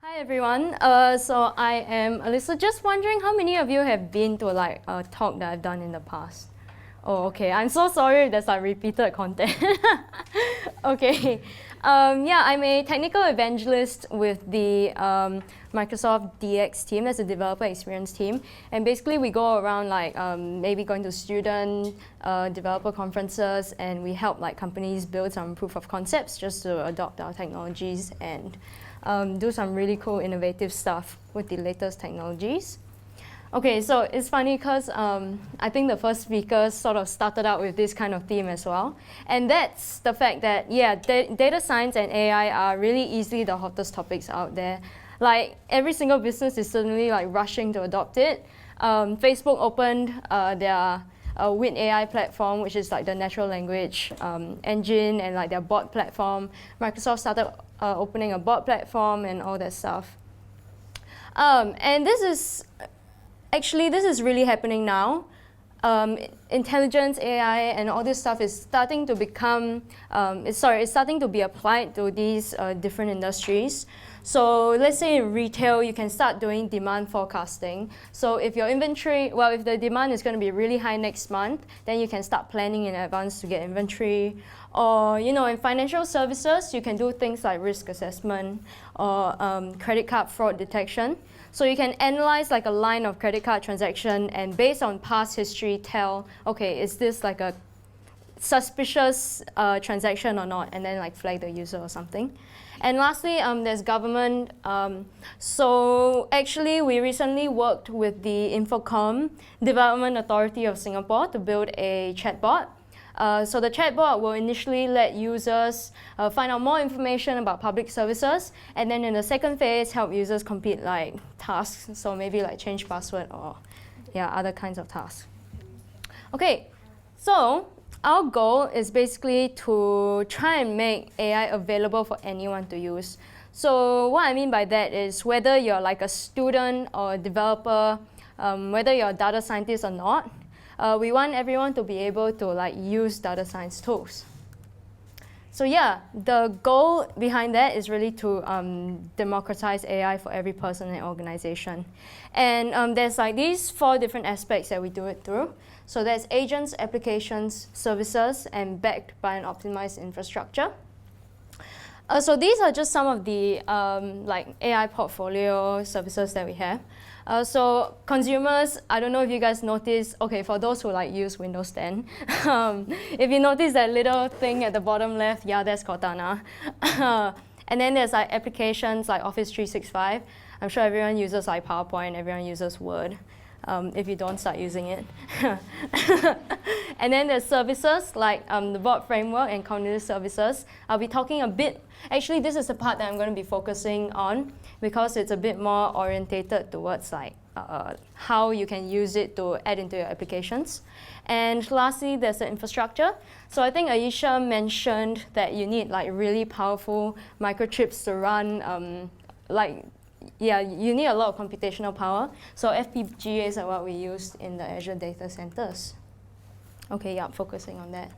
Hi everyone. So I am Alyssa. Just wondering how many of you have been to like a talk that I've done in the past? Oh, okay. I'm so sorry if there's like repeated content. Okay. Yeah, I'm a technical evangelist with the Microsoft DX team. That's a developer experience team. And basically we go around like maybe going to student developer conferences, and we help like companies build some proof of concepts just to adopt our technologies and do some really cool innovative stuff with the latest technologies. Okay, so it's funny because I think the first speaker sort of started out with this kind of theme as well. And that's the fact that, yeah, data science and AI are really easily the hottest topics out there. Like, every single business is suddenly like rushing to adopt it. Facebook opened their Wit AI platform, which is like the natural language engine, and like their bot platform. Microsoft started opening a bot platform and all that stuff. And this is really happening now. Intelligence, AI, and all this stuff is starting to become, it's starting to be applied to these different industries. So let's say in retail, you can start doing demand forecasting. So if your inventory, well, if the demand is going to be really high next month, then you can start planning in advance to get inventory. Or, you know, in financial services, you can do things like risk assessment or credit card fraud detection. So you can analyze like a line of credit card transaction, and based on past history tell, okay, is this like a suspicious transaction or not, and then like flag the user or something. And lastly, there's government. So actually, we recently worked with the Infocom Development Authority of Singapore to build a chatbot. So the chatbot will initially let users find out more information about public services, and then in the second phase, help users complete like tasks. So maybe like change password or other kinds of tasks. Okay, so our goal is basically to try and make AI available for anyone to use. So what I mean by that is whether you're like a student or a developer, whether you're a data scientist or not, we want everyone to be able to like use data science tools. So yeah, the goal behind that is really to democratize AI for every person and organization. And there's like these 4 different aspects that we do it through. So there's agents, applications, services, and backed by an optimized infrastructure. So these are just some of the like AI portfolio services that we have. So consumers, I don't know if you guys notice, okay, for those who like use Windows 10, if you notice that little thing at the bottom left, yeah, that's Cortana. And then there's like applications like Office 365. I'm sure everyone uses like PowerPoint, everyone uses Word. If you don't, start using it. And then there's services like the bot framework and cognitive services. I'll be talking a bit, actually this is the part that I'm going to be focusing on because it's a bit more orientated towards like how you can use it to add into your applications. And lastly, there's the infrastructure. So I think Aisha mentioned that you need like really powerful microchips to run you need a lot of computational power. So FPGAs are what we use in the Azure data centers. Okay, yeah, focusing on that.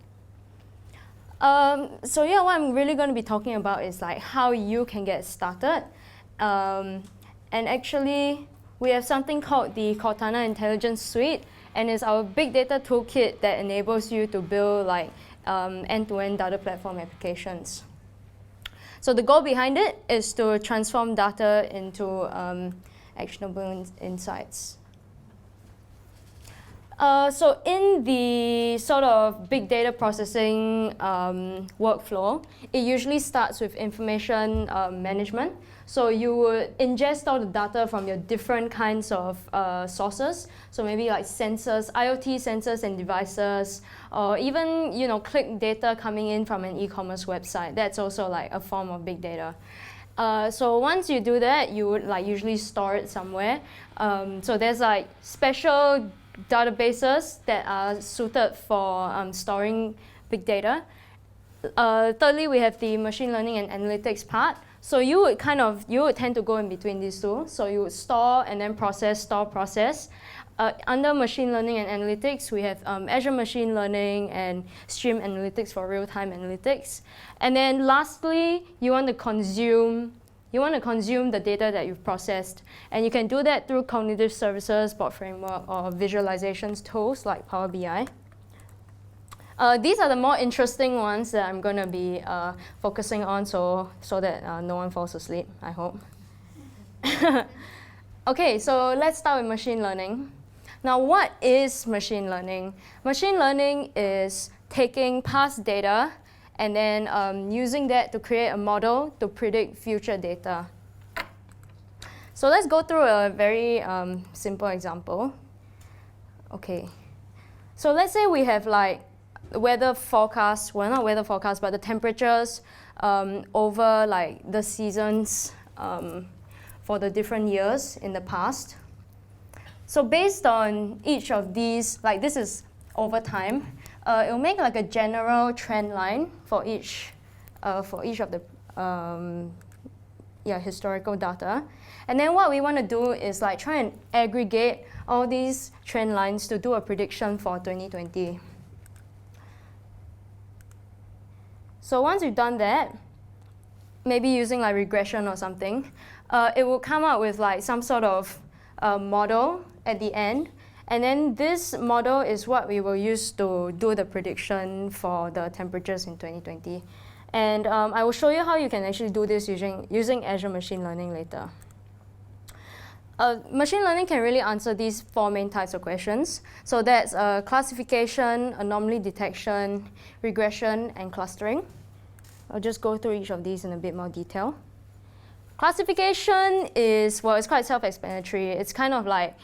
So yeah, what I'm really going to be talking about is like how you can get started. And actually, we have something called the Cortana Intelligence Suite, and it's our big data toolkit that enables you to build like end-to-end data platform applications. So the goal behind it is to transform data into actionable insights. So in the sort of big data processing workflow, it usually starts with information management. So you would ingest all the data from your different kinds of sources. So maybe like sensors, IoT sensors and devices, or even click data coming in from an e-commerce website. That's also like a form of big data. So once you do that, you would like usually store it somewhere. So there's like special databases that are suited for storing big data. Thirdly, we have the machine learning and analytics part. So you would tend to go in between these two. So you would store and then process, store, process. Under machine learning and analytics, we have Azure Machine Learning and Stream Analytics for real-time analytics. And then lastly, you want to consume You want to consume the data that you've processed. And you can do that through cognitive services, bot framework, or visualizations tools like Power BI. These are the more interesting ones that I'm going to be focusing on so that no one falls asleep, I hope. Okay, so let's start with machine learning. Now, what is machine learning? Machine learning is taking past data and then using that to create a model to predict future data. So let's go through a very simple example. Okay, so let's say we have like weather forecasts, well, not weather forecasts, but the temperatures over like the seasons for the different years in the past. So based on each of these, like this is over time, it will make like a general trend line for each of the historical data. And then what we want to do is like try and aggregate all these trend lines to do a prediction for 2020. So once we've done that, maybe using like regression or something, it will come up with like some sort of model at the end. And then this model is what we will use to do the prediction for the temperatures in 2020. And I will show you how you can actually do this using Azure Machine Learning later. Machine learning can really answer these four main types of questions. So that's classification, anomaly detection, regression, and clustering. I'll just go through each of these in a bit more detail. Classification is, well, it's quite self-explanatory. It's kind of like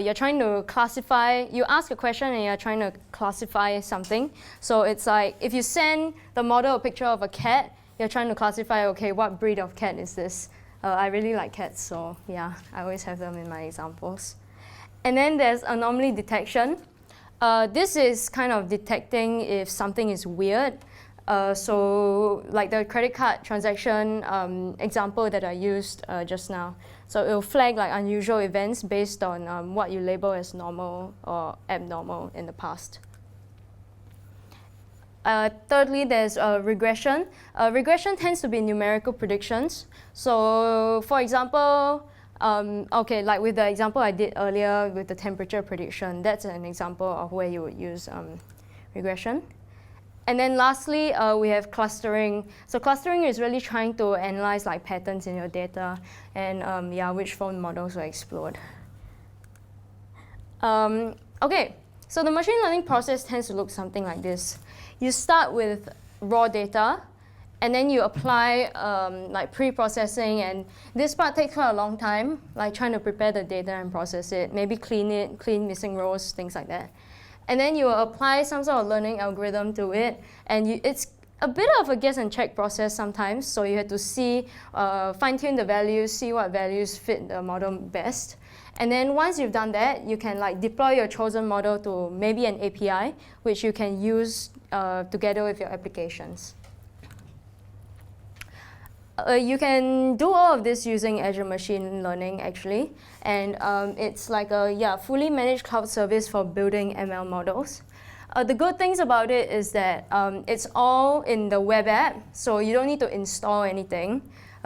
you're trying to classify, you ask a question and you're trying to classify something. So it's like if you send the model a picture of a cat, you're trying to classify, okay, what breed of cat is this? I really like cats, so yeah, I always have them in my examples. And then there's anomaly detection. This is kind of detecting if something is weird. So like the credit card transaction example that I used just now. So it will flag like unusual events based on what you label as normal or abnormal in the past. Thirdly, there's regression. Regression tends to be numerical predictions. So for example, okay, like with the example I did earlier with the temperature prediction, that's an example of where you would use regression. And then lastly, we have clustering. So clustering is really trying to analyze like patterns in your data and yeah, which phone models will explode. Okay, so the machine learning process tends to look something like this. You start with raw data, and then you apply like pre-processing, and this part takes quite a long time, like trying to prepare the data and process it, maybe clean missing rows, things like that. And then you apply some sort of learning algorithm to it, and it's a bit of a guess and check process sometimes, so you have to see, fine-tune the values, see what values fit the model best. And then once you've done that, you can like deploy your chosen model to maybe an API, which you can use together with your applications. You can do all of this using Azure Machine Learning, actually. And it's like a fully managed cloud service for building ML models. The good things about it is that it's all in the web app, so you don't need to install anything.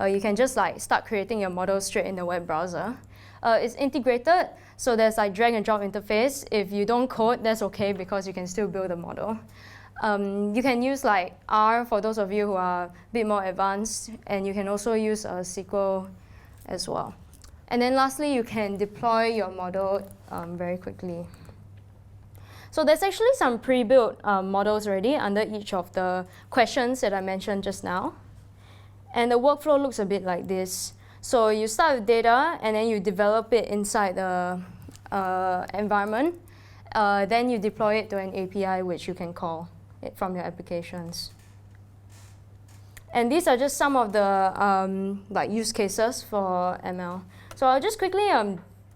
You can just like start creating your model straight in the web browser. It's integrated, so there's like drag and drop interface. If you don't code, that's okay because you can still build a model. You can use like R for those of you who are a bit more advanced, and you can also use SQL as well. And then lastly, you can deploy your model very quickly. So there's actually some pre-built models already under each of the questions that I mentioned just now. And the workflow looks a bit like this. So you start with data, and then you develop it inside the environment. Then you deploy it to an API, which you can call it from your applications. And these are just some of the like use cases for ML. So I'll just quickly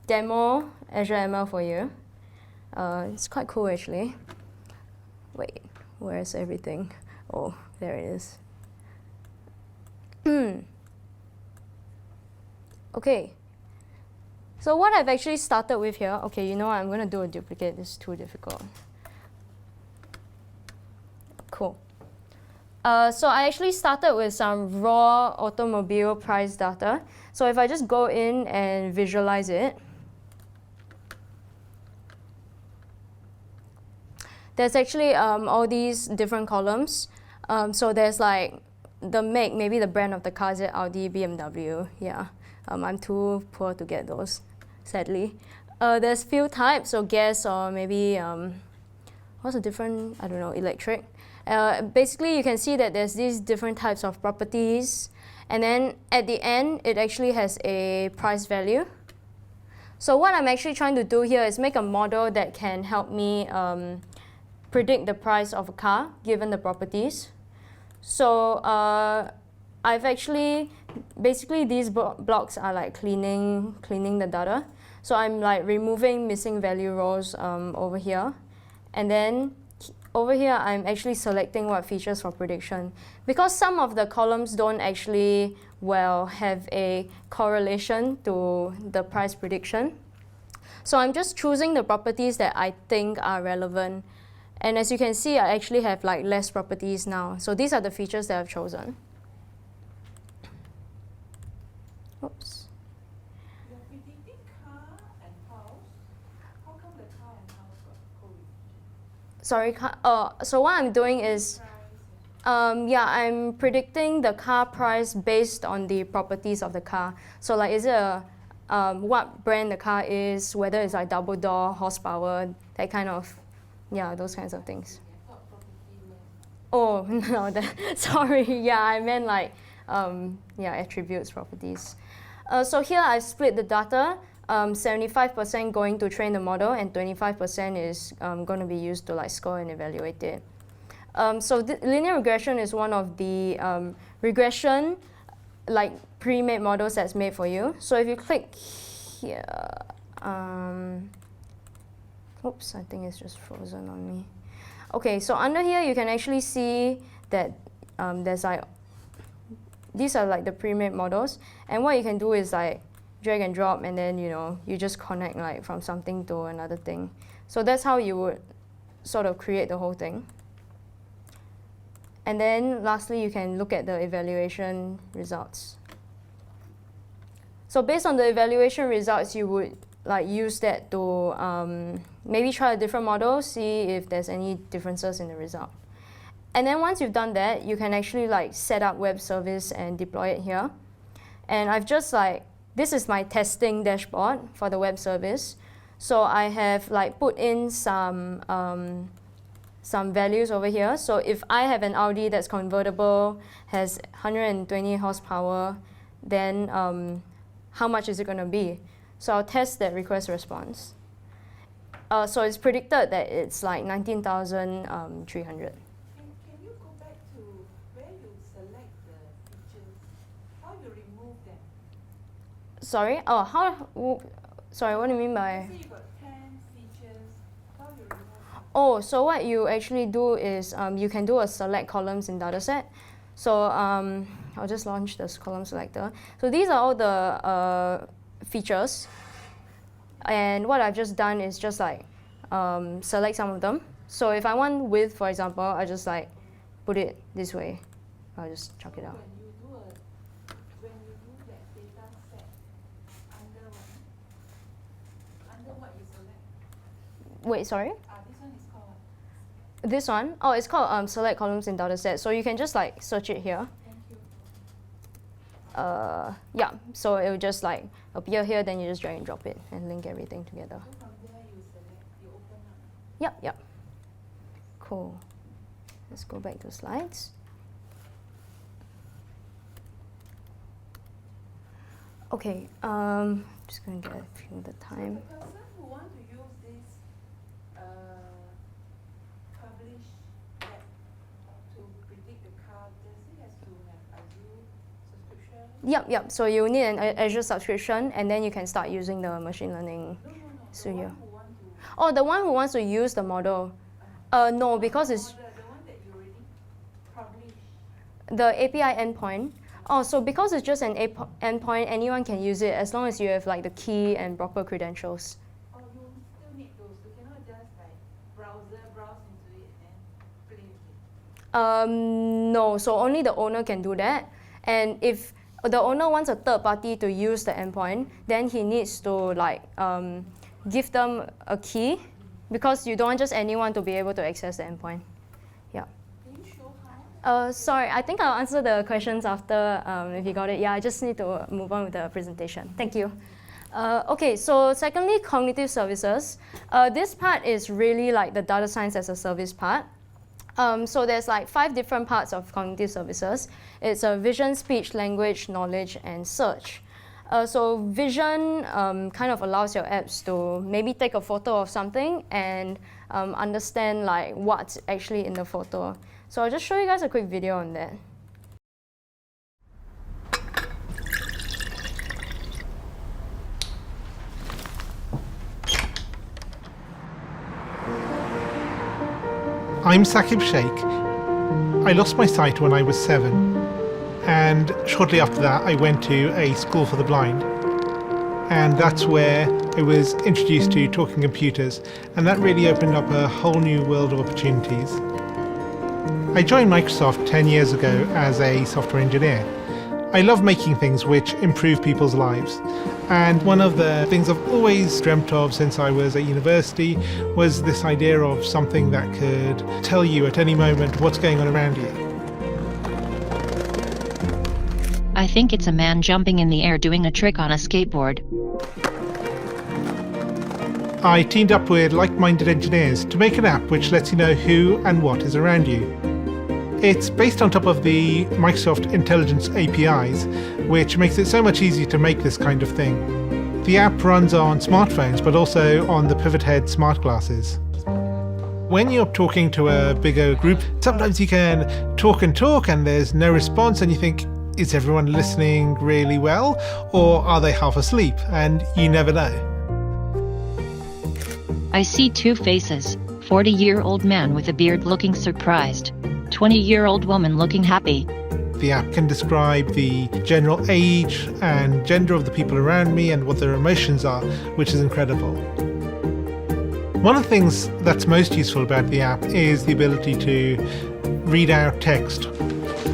demo Azure ML for you. It's quite cool, actually. Wait, where's everything? Oh, there it is. Okay. So what I've actually started with here, okay, you know what, I'm going to do a duplicate. This is too difficult. Cool. So I actually started with some raw automobile price data. So if I just go in and visualize it, there's actually all these different columns. So there's like the make, maybe the brand of the car, is it Audi, BMW? Yeah, I'm too poor to get those, sadly. There's fuel types, so gas or maybe, what's the different, I don't know, electric. Basically, you can see that there's these different types of properties. And then at the end, it actually has a price value. So what I'm actually trying to do here is make a model that can help me predict the price of a car given the properties. So I've actually, basically these blocks are like cleaning the data. So I'm like removing missing value rows over here. And then over here, I'm actually selecting what features for prediction. Because some of the columns don't actually, well, have a correlation to the price prediction. So I'm just choosing the properties that I think are relevant. And as you can see, I actually have like less properties now. So these are the features that I've chosen. Oops. You're predicting car and house. How come the car and house got correlation? Sorry, so what I'm doing is, yeah, I'm predicting the car price based on the properties of the car. So like, is it what brand the car is, whether it's like double door, horsepower, that kind of, yeah, those kinds of things. Oh, no, sorry, yeah, I meant like, yeah, attributes, properties. So here I've split the data, 75% going to train the model and 25% is going to be used to like score and evaluate it. So linear regression is one of the regression like pre-made models that's made for you. So if you click here, oops, I think it's just frozen on me. Okay, so under here you can actually see that there's like, these are like the pre-made models, and what you can do is like drag and drop, and then you just connect like from something to another thing. So that's how you would sort of create the whole thing. And then lastly, you can look at the evaluation results. So based on the evaluation results, you would like use that to maybe try a different model, see if there's any differences in the result. And then once you've done that, you can actually like set up web service and deploy it here. And I've just like, this is my testing dashboard for the web service. So I have like put in some values over here. So if I have an Audi that's convertible, has 120 horsepower, then how much is it going to be? So I'll test that request response. So it's predicted that it's like 19,300. Can you go back to where you select the features? How you remove them? Sorry? Sorry, what do you mean by? Let's say you got 10 features. How you remove them? Oh, so what you actually do is you can do a select columns in dataset. So I'll just launch this column selector. So these are all the features. And what I've just done is just like select some of them. So if I want width, for example, I just like put it this way. I'll just chuck it out. When you do that data set, under what you select? Wait, sorry? This one is called what? This one? Oh, it's called select columns in dataset. So you can just like search it here. Thank you. Yeah, so it will just like appear here, then you just drag and drop it and link everything together. So from there you select, you open up. Yep. Cool. Let's go back to slides. Okay, just gonna get a few at a time. So the person who want to use this publish app to predict the car, does it has to have Azure subscription? Yep. So you need an Azure subscription, and then you can start using the machine learning studio. The one who want to Oh, the one who wants to use the model. No, because it's the one that you already published. the API endpoint. Oh, so because it's just an endpoint, anyone can use it as long as you have like the key and proper credentials. Oh, you still need those. You cannot just like browse into it and play with No, so only the owner can do that. And if the owner wants a third party to use the endpoint, then he needs to give them a key, because you don't want just anyone to be able to access the endpoint. Yeah. Can you show how? Sorry, I think I'll answer the questions after if you got it. Yeah, I just need to move on with the presentation. Thank you. Okay, so secondly, cognitive services. This part is really like the data science as a service part. So there's like 5 different parts of cognitive services. It's vision, speech, language, knowledge, and search. So vision kind of allows your apps to maybe take a photo of something and understand like what's actually in the photo. So I'll just show you guys a quick video on that. I'm Saqib Sheikh. I lost my sight when I was 7, and shortly after that I went to a school for the blind, and that's where I was introduced to talking computers, and that really opened up a whole new world of opportunities. I joined Microsoft 10 years ago as a software engineer. I love making things which improve people's lives. And one of the things I've always dreamt of since I was at university was this idea of something that could tell you at any moment what's going on around you. I think it's a man jumping in the air doing a trick on a skateboard. I teamed up with like-minded engineers to make an app which lets you know who and what is around you. It's based on top of the Microsoft Intelligence APIs, which makes it so much easier to make this kind of thing. The app runs on smartphones, but also on the Pivot Head smart glasses. When you're talking to a bigger group, sometimes you can talk and there's no response, and you think, is everyone listening really well, or are they half asleep? And you never know. I see 2 faces, 40-year-old man with a beard looking surprised, 20-year-old woman looking happy. The app can describe the general age and gender of the people around me and what their emotions are, which is incredible. One of the things that's most useful about the app is the ability to read out text.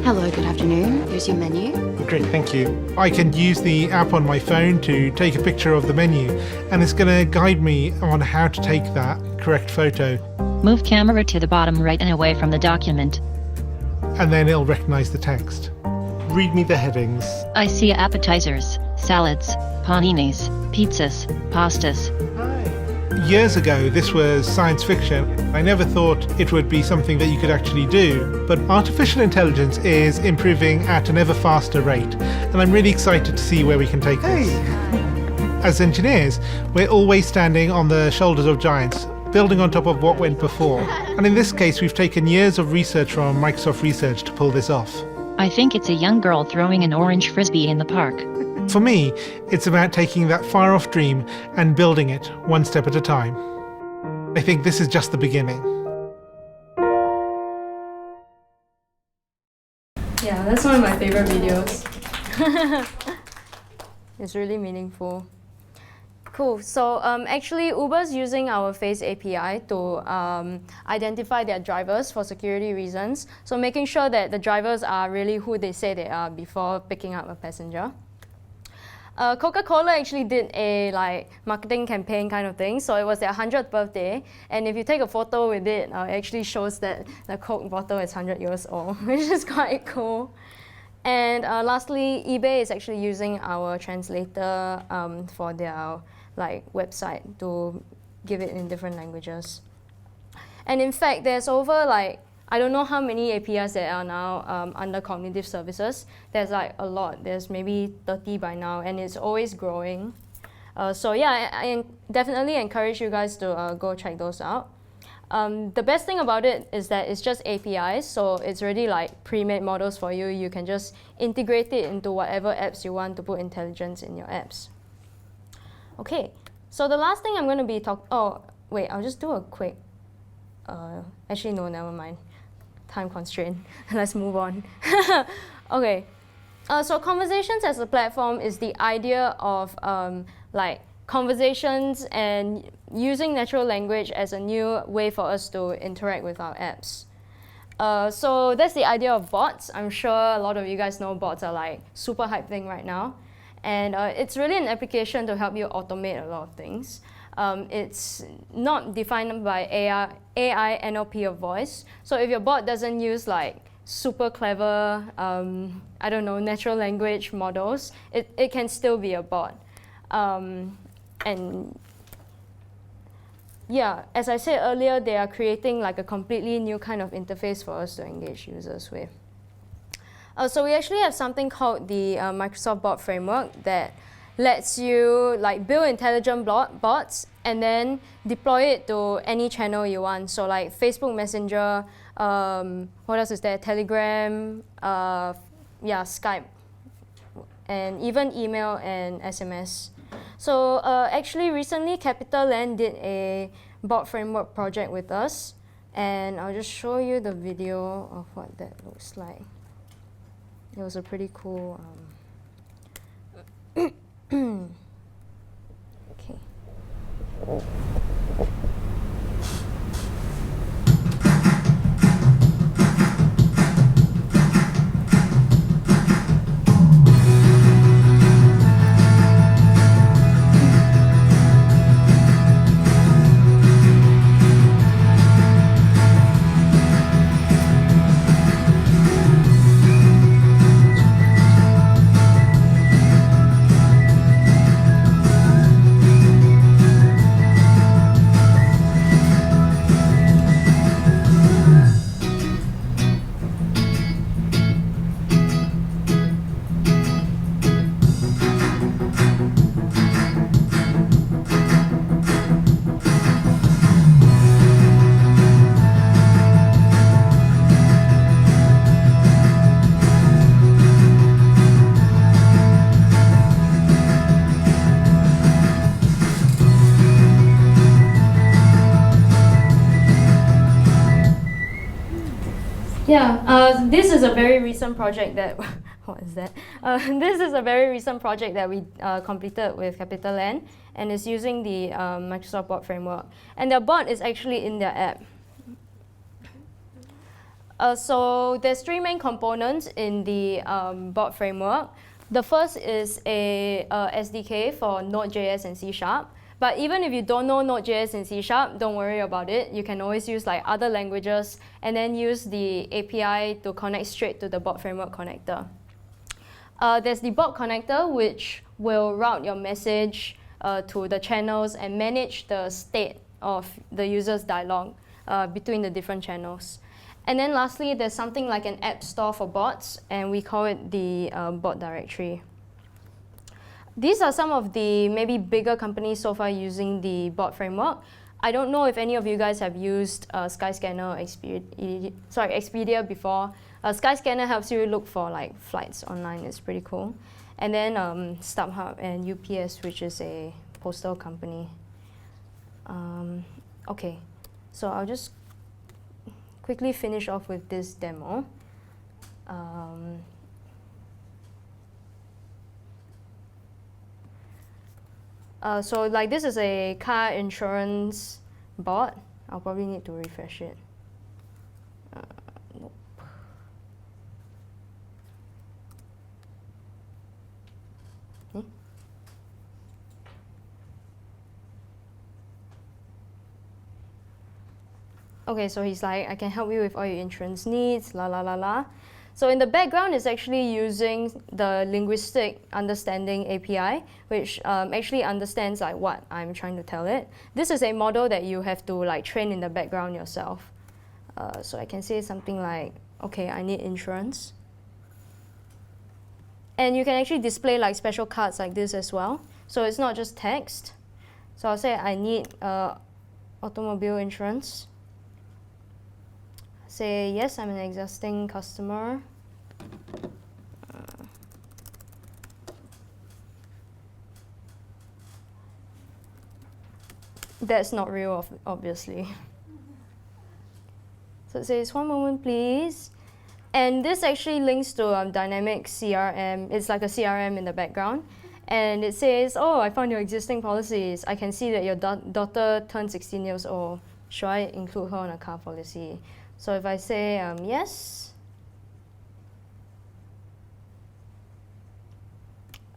Hello, good afternoon. Here's your menu. Great, thank you. I can use the app on my phone to take a picture of the menu, and it's going to guide me on how to take that correct photo. Move camera to the bottom right and away from the document. And then it'll recognize the text. Read me the headings. I see appetizers, salads, paninis, pizzas, pastas. Years ago, this was science fiction. I never thought it would be something that you could actually do. But artificial intelligence is improving at an ever faster rate, and I'm really excited to see where we can take this. As engineers, we're always standing on the shoulders of giants, building on top of what went before. And in this case, we've taken years of research from Microsoft Research to pull this off. I think it's a young girl throwing an orange frisbee in the park. For me, it's about taking that far-off dream and building it one step at a time. I think this is just the beginning. Yeah, that's one of my favorite videos. It's really meaningful. Cool. So actually, Uber's using our Face API to identify their drivers for security reasons. So making sure that the drivers are really who they say they are before picking up a passenger. Coca-Cola actually did a marketing campaign kind of thing. So it was their 100th birthday, and if you take a photo with it, it actually shows that the Coke bottle is 100 years old, which is quite cool. And lastly, eBay is actually using our translator for their website to give it in different languages. And in fact, there's over I don't know how many APIs there are now under cognitive services. There's a lot. There's maybe 30 by now, and it's always growing. So yeah, I definitely encourage you guys to go check those out. The best thing about it is that it's just APIs, so it's already pre-made models for you. You can just integrate it into whatever apps you want to put intelligence in your apps. Okay, so the last thing I'm going to be I'll just do a quick, actually no, never mind. Time constraint. Let's move on. Okay, so conversations as a platform is the idea of conversations and using natural language as a new way for us to interact with our apps. So that's the idea of bots. I'm sure a lot of you guys know bots are like super hype thing right now. And it's really an application to help you automate a lot of things. It's not defined by AI, NLP, or voice. So if your bot doesn't use like super clever, I don't know, natural language models, it can still be a bot. And yeah, as I said earlier, they are creating like a completely new kind of interface for us to engage users with. So we actually have something called the Microsoft Bot Framework that lets you like build intelligent bots and then deploy it to any channel you want. So like Facebook Messenger, what else is there? Telegram, Skype, and even email and SMS. So actually recently CapitaLand did a bot framework project with us, and I'll just show you the video of what that looks like. It was a pretty cool okay. Yeah, this is a very recent project that, what is that? This is a very recent project that we completed with CapitaLand, and it's using the Microsoft Bot Framework. And their bot is actually in their app. So there's three main components in the bot framework. The first is a SDK for Node.js and C#. But even if you don't know Node.js and C#, don't worry about it. You can always use like other languages and then use the API to connect straight to the bot framework connector. There's the bot connector, which will route your message to the channels and manage the state of the user's dialogue between the different channels. And then lastly, there's something like an app store for bots, and we call it the bot directory. These are some of the maybe bigger companies so far using the bot framework. I don't know if any of you guys have used Skyscanner or Expedia before. Skyscanner helps you look for like flights online. It's pretty cool. And then StubHub and UPS, which is a postal company. Okay, so I'll just quickly finish off with this demo. So like this is a car insurance bot. I'll probably need to refresh it. Nope. Okay, so he's like, I can help you with all your insurance needs, la la la la. So in the background, it's actually using the linguistic understanding API, which actually understands like what I'm trying to tell it. This is a model that you have to like train in the background yourself. So I can say something like, okay, I need insurance. And you can actually display like special cards like this as well. So it's not just text. So I'll say I need automobile insurance. Say, yes, I'm an existing customer. That's not real, obviously. So it says, one moment, please. And this actually links to Dynamic CRM. It's like a CRM in the background. And it says, oh, I found your existing policies. I can see that your daughter turned 16 years old. Should I include her on a car policy? So if I say yes,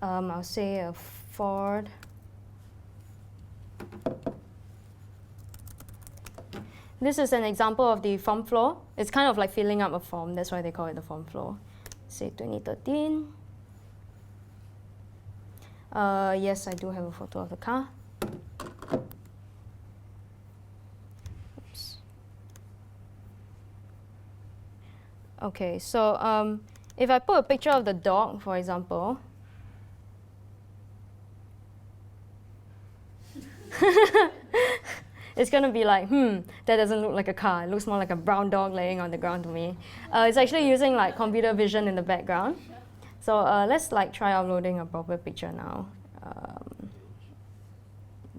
I'll say a Ford. This is an example of the form flow. It's kind of like filling up a form. That's why they call it the form flow. Say 2013. Yes, I do have a photo of the car. Oops. Okay, so if I put a picture of the dog, for example, it's going to be like, that doesn't look like a car. It looks more like a brown dog laying on the ground to me. It's actually using like computer vision in the background. So let's like try uploading a proper picture now.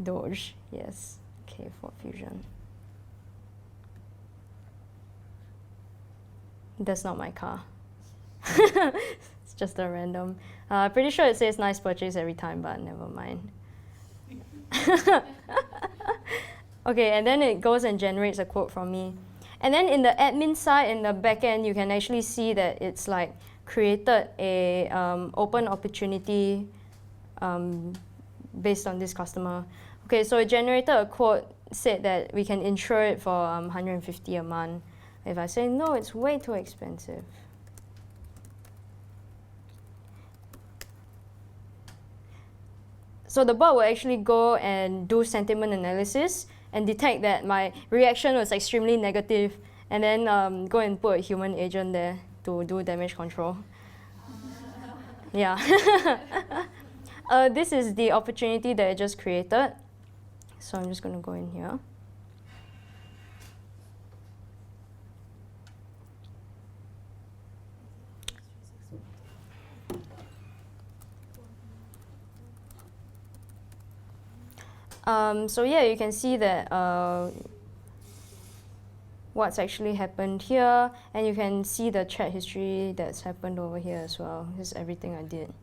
Doge, yes. Okay, Ford Fusion. That's not my car. It's just a random. Pretty sure it says nice purchase every time, but never mind. Okay, and then it goes and generates a quote from me. And then in the admin side, in the back end, you can actually see that it's like created a open opportunity based on this customer. Okay, so it generated a quote, said that we can insure it for $150 a month. If I say no, it's way too expensive. So the bot will actually go and do sentiment analysis and detect that my reaction was extremely negative, and then go and put a human agent there to do damage control. Yeah. This is the opportunity that I just created. So I'm just going to go in here. So yeah, you can see that what's actually happened here, and you can see the chat history that's happened over here as well. This is everything I did.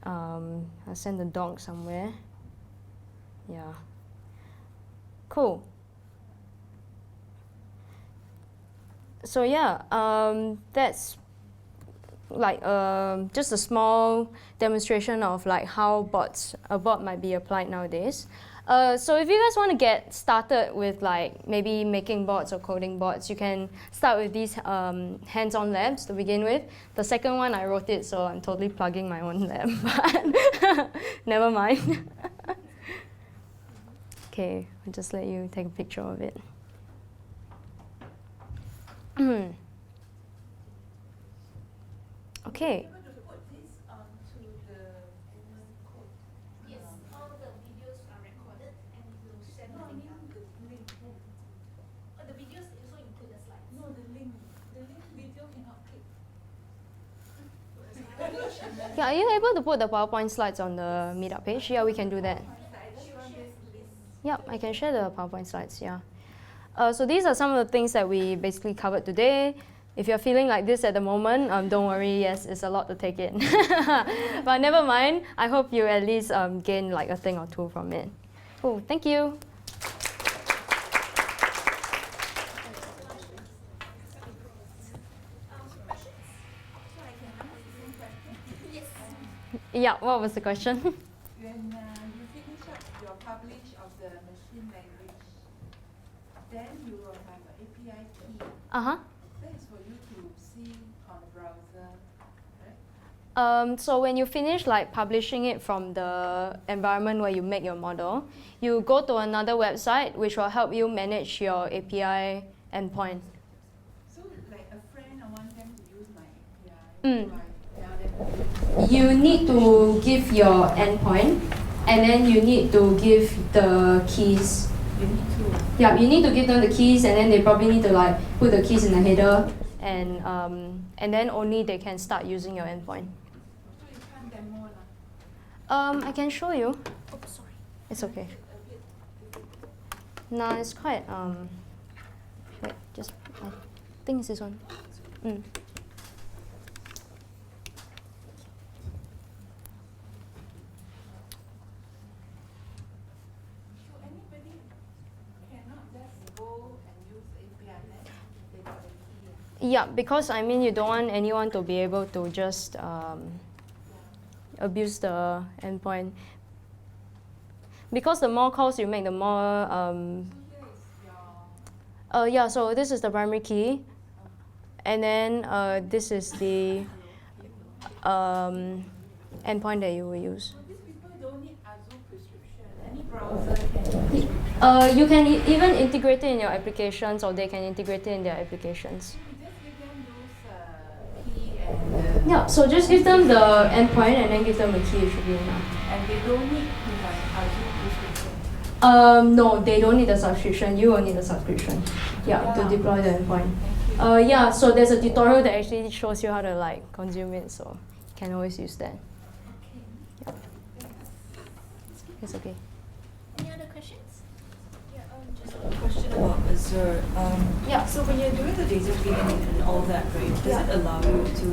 I'll send the dog somewhere. Yeah. Cool. So yeah, that's like just a small demonstration of like how a bot might be applied nowadays. So if you guys want to get started with like maybe making bots or coding bots, you can start with these hands-on labs to begin with. The second one I wrote it, so I'm totally plugging my own lab, but never mind. Okay, I'll just let you take a picture of it. Okay. Able to put this onto the code. Yes, all the videos are recorded and will send No, I the mean link. the link. The videos also include the slides. No, the link. The link video cannot click. Yeah, are you able to put the PowerPoint slides on the meetup page? Yeah, we can do that. Yep, I can share the PowerPoint slides, yeah. So these are some of the things that we basically covered today. If you're feeling like this at the moment, don't worry, yes, it's a lot to take in. But never mind, I hope you at least gain like a thing or two from it. Cool, thank you. Yeah, what was the question? When you finish up your publish of the machine language, then you will have an API key. Uh-huh. That is for you to see on the browser, right? So when you finish like publishing it from the environment where you make your model, you go to another website which will help you manage your API endpoint. So like a friend, I want them to use my API. Mm. Do I tell them? You need to give your endpoint, and then you need to give the keys. You need to. Yeah, you need to give them the keys, and then they probably need to like put the keys in the header, and then only they can start using your endpoint. So you can't demo lah. I can show you. Oh, sorry. It's okay. A bit difficult. Nah, it's quite wait, just I think it's this one. Mm. So anybody cannot just go and use API net. They got Yeah, because I mean you don't want anyone to be able to just abuse the endpoint. Because the more calls you make, the more yeah, so this is the primary key, and then this is the endpoint that you will use. So these people don't need Azure prescription. Any browser can. You can even integrate it in your applications, or they can integrate it in their applications. You just give them those key and Yeah, so just give them the endpoint and then give them a key, it should be enough. and they don't need to have Azure prescription. No, they don't need a subscription. You will need a subscription. Yeah, to deploy the endpoint. Yeah, so there's a tutorial that actually shows you how to like consume it, so you can always use that. Yeah. It's okay. Any other questions? Yeah, just A question about Azure. Yeah. So when you're doing the data cleaning and all that, right, does it allow you to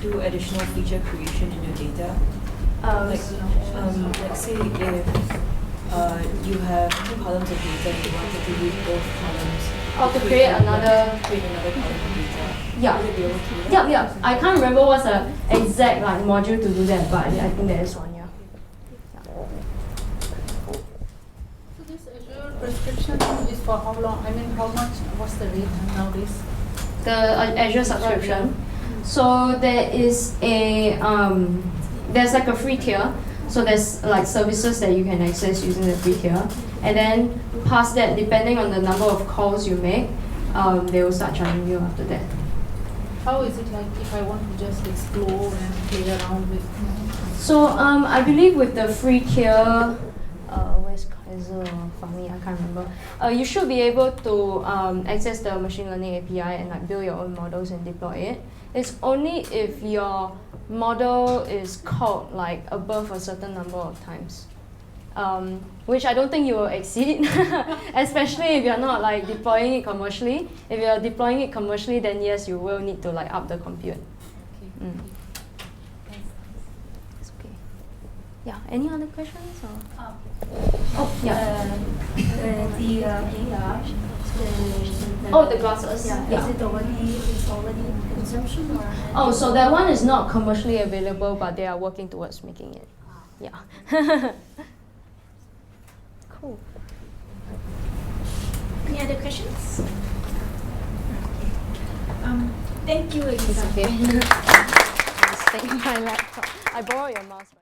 do additional feature creation in your data? Like say if you have 2 columns of data and you wanted to read both columns. Or to create another. Create another column of data. Yeah. Would it be able to do that? Yeah, yeah. I can't remember what's the exact like module to do that, but I think there is one. Yeah. So this Azure prescription is for how long? I mean, how much? What's the rate nowadays? The Azure subscription. So there is a there's like a free tier. So there's like services that you can access using the free tier, and then past that, depending on the number of calls you make, they will start charging you after that. How is it like if I want to just explore and play around with? So I believe with the free tier, where's Kaiser or Fami? I can't remember. You should be able to access the machine learning API and like build your own models and deploy it. It's only if your model is called like above a certain number of times, which I don't think you will exceed, especially if you're not like deploying it commercially. If you're deploying it commercially, then yes, you will need to like up the compute. Okay. Mm. It's okay. Yeah. Any other questions or? Oh yeah. Oh, the glasses. Is it already consumption or? Oh, so that one is not commercially available, but they are working towards making it. Yeah. Cool. Any other questions? Thank you, Elisa. It's okay. I'm just taking my laptop. I borrowed your mouse.